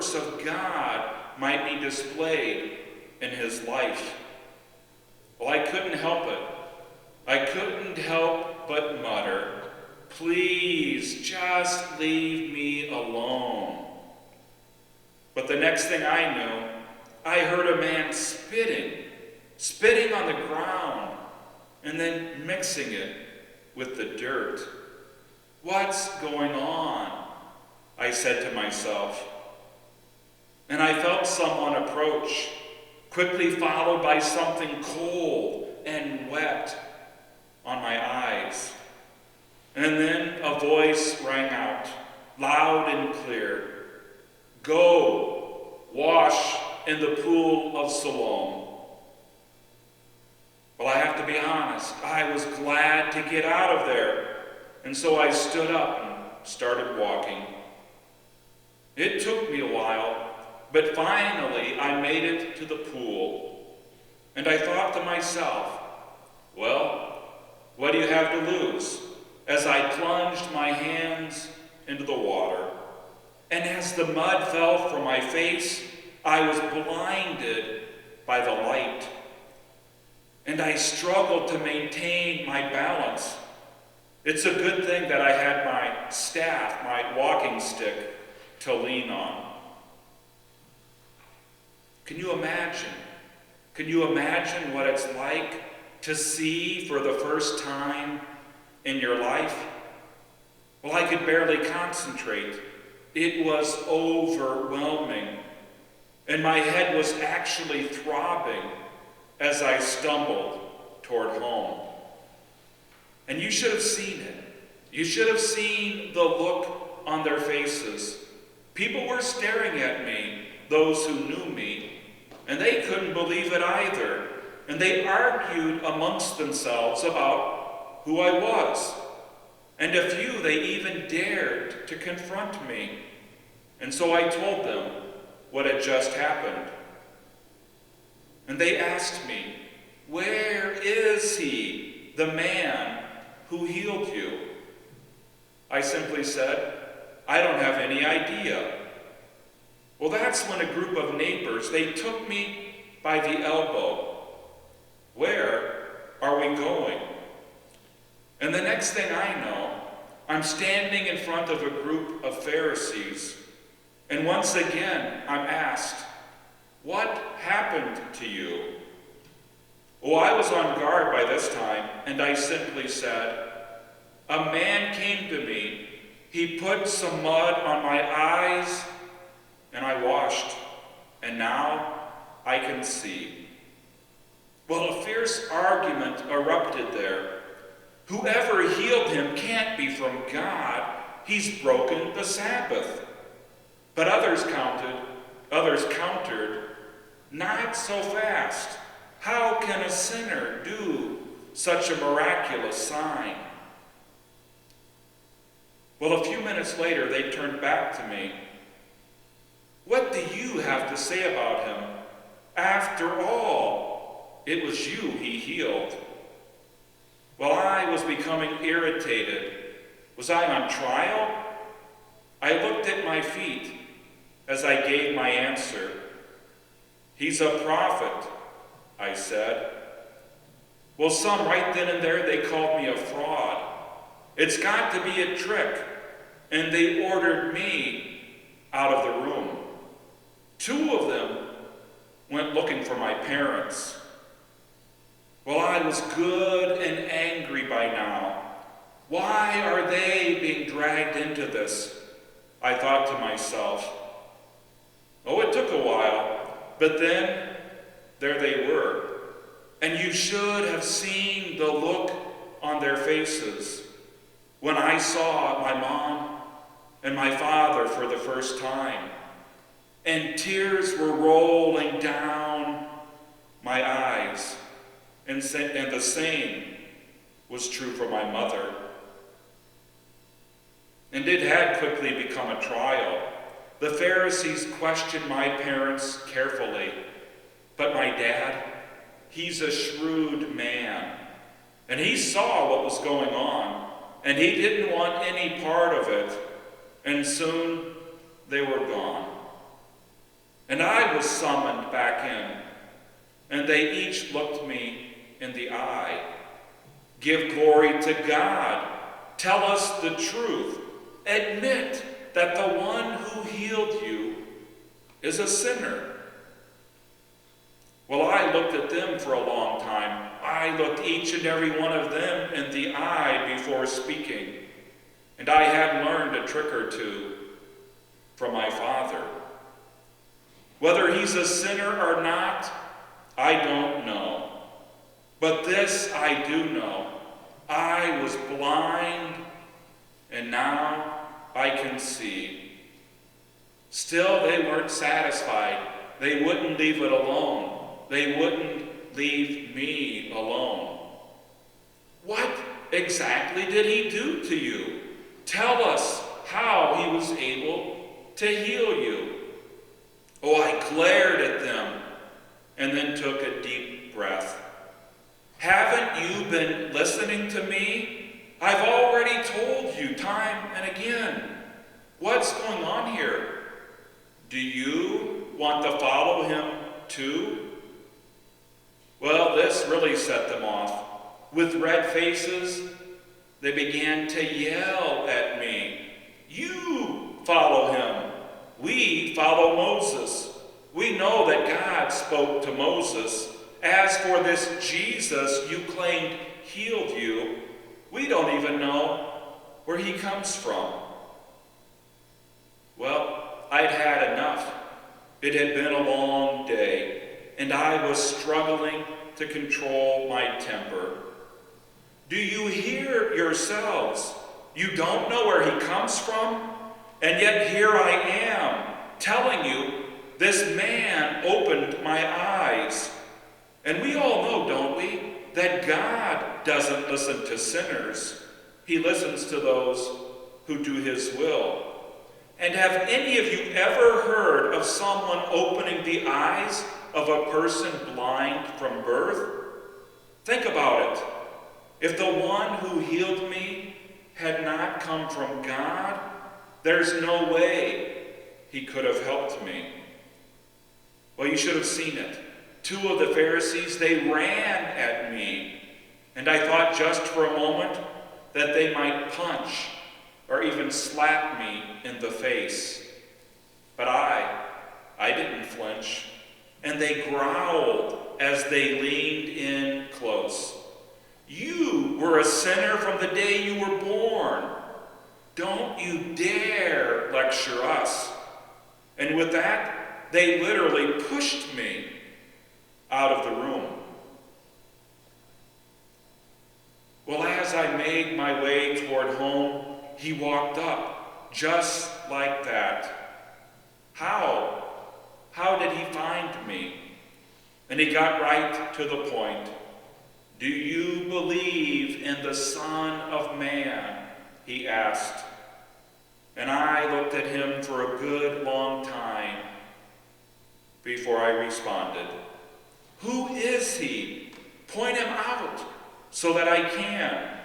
works of God might be displayed in his life. Well, I couldn't help it. I couldn't help but mutter, "Please, just leave me alone." But the next thing I knew, I heard a man spitting on the ground, and then mixing it with the dirt. "What's going on?" I said to myself. And I felt someone approach, quickly followed by something cold and wet on my eyes. And then a voice rang out, loud and clear, "Go, wash in the pool of Siloam." Well, I have to be honest, I was glad to get out of there, and so I stood up and started walking. It took me a while, but finally I made it to the pool, and I thought to myself, well, what do you have to lose? As I plunged my hands into the water, and as the mud fell from my face, I was blinded by the light, and I struggled to maintain my balance. It's a good thing that I had my staff, my walking stick, to lean on. Can you imagine? Can you imagine what it's like to see for the first time in your life? Well, I could barely concentrate. It was overwhelming. And my head was actually throbbing as I stumbled toward home. And you should have seen it. You should have seen the look on their faces. People were staring at me, those who knew me, and they couldn't believe it either. And they argued amongst themselves about who I was. And a few, they even dared to confront me. And so I told them what had just happened. And they asked me, "Where is he, the man who healed you?" I simply said, "I don't have any idea." Well, that's when a group of neighbors, they took me by the elbow. "Where are we going?" And the next thing I know, I'm standing in front of a group of Pharisees. And once again, I'm asked, "What happened to you?" Well, I was on guard by this time, and I simply said, "A man came to me. He put some mud on my eyes, and I washed, and now I can see." Well, a fierce argument erupted there. Whoever healed him can't be from God. He's broken the Sabbath. But others countered, "Not so fast. How can a sinner do such a miraculous sign?" Well, a few minutes later, they turned back to me. "What do you have to say about him? After all, it was you he healed." Well, I was becoming irritated. Was I on trial? I looked at my feet as I gave my answer. "He's a prophet," I said. Well, some right then and there, they called me a fraud. It's got to be a trick. And they ordered me out of the room. Two of them went looking for my parents. Well, I was good and angry by now. Why are they being dragged into this? I thought to myself. Oh, it took a while, but then there they were. And you should have seen the look on their faces when I saw my mom and my father for the first time. And tears were rolling down my eyes. And the same was true for my mother. And it had quickly become a trial. The Pharisees questioned my parents carefully. But my dad, he's a shrewd man. And he saw what was going on. And he didn't want any part of it. And soon they were gone. I was summoned back in, and they each looked me in the eye. Give glory to God. Tell us the truth. Admit that the one who healed you is a sinner. Well, I looked at them for a long time. I looked each and every one of them in the eye before speaking. And I had learned a trick or two from my Father. Whether he's a sinner or not, I don't know. But this I do know. I was blind, and now I can see. Still, they weren't satisfied. They wouldn't leave it alone. They wouldn't leave me alone. What exactly did he do to you? Tell us how he was able to heal you. Oh, I glared at them and then took a deep breath. Haven't you been listening to me? I've already told you time and again. What's going on here? Do you want to follow him too? Well, this really set them off. With red faces, they began to yell at me. You follow him. We follow Moses. We know that God spoke to Moses. As for this Jesus you claimed healed you, we don't even know where he comes from. Well, I'd had enough. It had been a long day, and I was struggling to control my temper. Do you hear yourselves? You don't know where he comes from? And yet here I am, telling you, this man opened my eyes. And we all know, don't we, that God doesn't listen to sinners. He listens to those who do his will. And have any of you ever heard of someone opening the eyes of a person blind from birth? Think about it. If the one who healed me had not come from God, there's no way he could have helped me. Well, you should have seen it. Two of the Pharisees, they ran at me, and I thought just for a moment that they might punch or even slap me in the face. But I didn't flinch, and they growled as they leaned in close. You were a sinner from the day you were born. Don't you dare lecture us. And with that, they literally pushed me out of the room. Well, as I made my way toward home, he walked up, just like that. How? How did he find me? And he got right to the point. Do you believe in the Son of Man? He asked. And I looked at him for a good long time before I responded. Who is he? Point him out so that I can.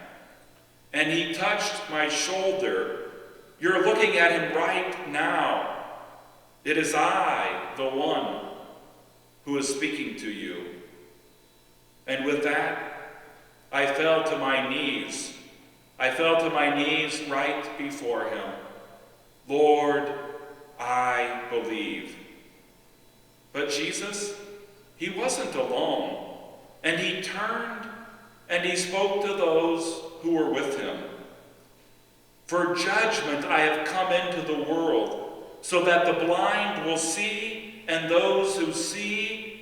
And he touched my shoulder. You're looking at him right now. It is I, the one who is speaking to you. And with that, I fell to my knees. I fell to my knees right before him. Lord, I believe. But Jesus, he wasn't alone. And he turned and he spoke to those who were with him. For judgment I have come into the world, so that the blind will see, and those who see